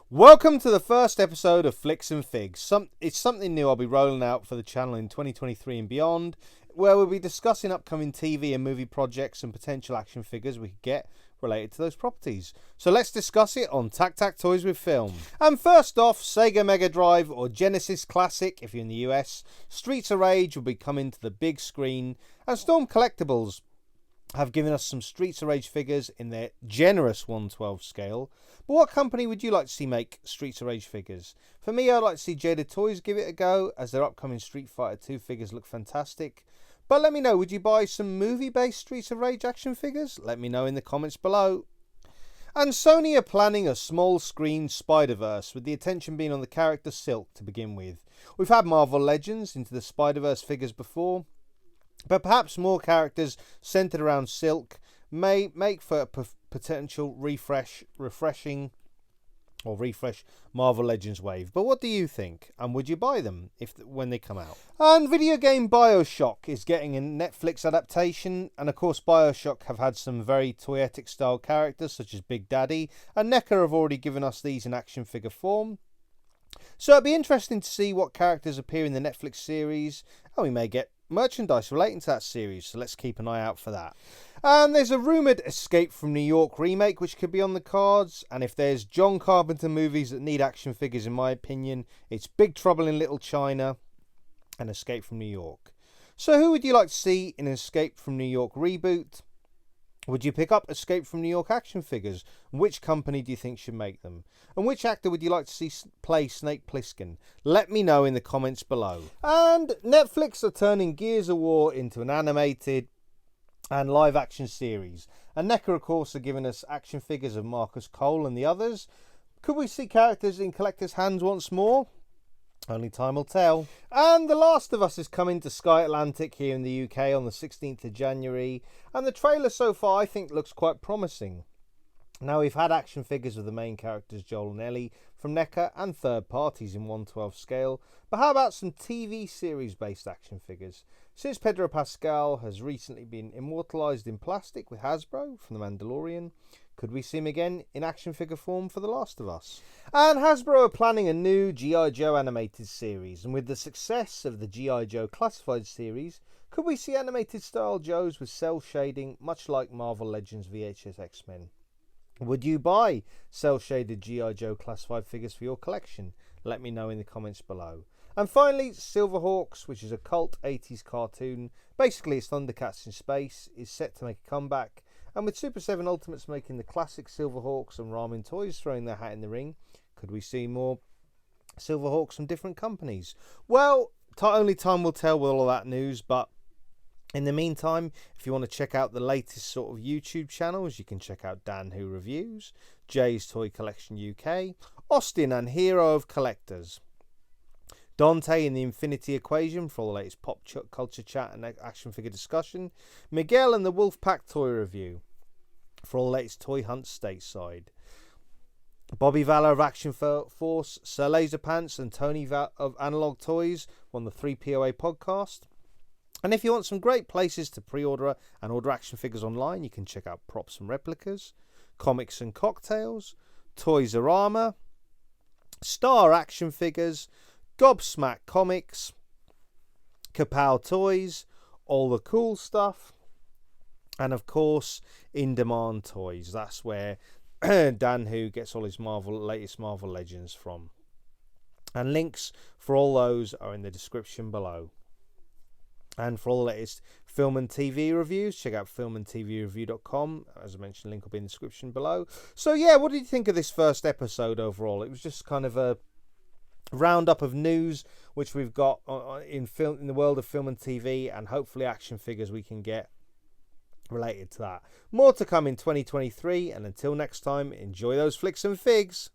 Welcome to the first episode of Flicks and Figs. It's something new I'll be rolling out for the channel in 2023 and beyond, where we'll be discussing upcoming TV and movie projects and potential action figures we could get related to those properties. So let's discuss it on TAKTAK Toys With Film. And first off, Sega Mega Drive or Genesis Classic if you're in the US, Streets of Rage will be coming to the big screen, and Storm Collectibles have given us some Streets of Rage figures in their generous 1/12 scale. But what company would you like to see make Streets of Rage figures? For me, I'd like to see Jaded Toys give it a go, as their upcoming Street Fighter 2 figures look fantastic. But let me know, would you buy some movie-based Streets of Rage action figures? Let me know in the comments below. And Sony are planning a small screen Spider-Verse, with the attention being on the character Silk to begin with. We've had Marvel Legends into the Spider-Verse figures before, but perhaps more characters centered around Silk may make for a potential refresh Marvel Legends wave. But what do you think? And would you buy them when they come out? And video game BioShock is getting a Netflix adaptation, and of course BioShock have had some very toyetic style characters such as Big Daddy, and NECA have already given us these in action figure form. So it'd be interesting to see what characters appear in the Netflix series, and we may get merchandise relating to that series, so let's keep an eye out for that. And there's a rumoured Escape from New York remake which could be on the cards, and if there's John Carpenter movies that need action figures, in my opinion, it's Big Trouble in Little China and Escape from New York. So who would you like to see in an Escape from New York reboot? Would you pick up Escape from New York action figures? Which company do you think should make them? And which actor would you like to see play Snake Plissken? Let me know in the comments below. And Netflix are turning Gears of War into an animated and live action series. And NECA, of course, are giving us action figures of Marcus Cole and the others. Could we see characters in collectors' hands once more? Only time will tell. And The Last of Us is coming to Sky Atlantic here in the UK on the 16th of January. And the trailer so far I think looks quite promising. Now, we've had action figures of the main characters Joel and Ellie from NECA and third parties in 1/12 scale. But how about some TV series based action figures? Since Pedro Pascal has recently been immortalised in plastic with Hasbro from The Mandalorian, could we see him again in action figure form for The Last of Us? And Hasbro are planning a new G.I. Joe animated series, and with the success of the G.I. Joe Classified series, could we see animated style Joes with cel shading, much like Marvel Legends VHS X-Men? Would you buy cel shaded G.I. Joe Classified figures for your collection? Let me know in the comments below. And finally, Silverhawks, which is a cult 80s cartoon, basically it's Thundercats in space, is set to make a comeback. And with Super 7 Ultimates making the classic Silverhawks and Ramen Toys throwing their hat in the ring, could we see more Silverhawks from different companies? Well, only time will tell with all of that news, but in the meantime, if you want to check out the latest sort of YouTube channels, you can check out Dan Who Reviews, Jay's Toy Collection UK, Austin and Hero of Collectors, Dante in the Infinity Equation for all the latest pop culture chat and action figure discussion, Miguel and the Wolfpack Toy Review for all the latest toy hunts stateside, Bobby Valor of Action Force, Sir Laserpants and Tony of Analog Toys on the 3POA podcast. And if you want some great places to pre-order and order action figures online, you can check out Props and Replicas, Comics and Cocktails, Toys-R-Arma, Star Action Figures, Gobsmack Comics, Kapow Toys, All the Cool Stuff, and of course In Demand Toys. That's where Dan Who gets all his latest Marvel Legends from. And links for all those are in the description below. And for all the latest film and TV reviews, check out filmandtvreview.com. As I mentioned, link will be in the description below. So yeah, what did you think of this first episode overall? It was just kind of a roundup of news which we've got in the world of film and TV, and hopefully action figures we can get related to that. More to come in 2023, and until next time, enjoy those flicks and figs.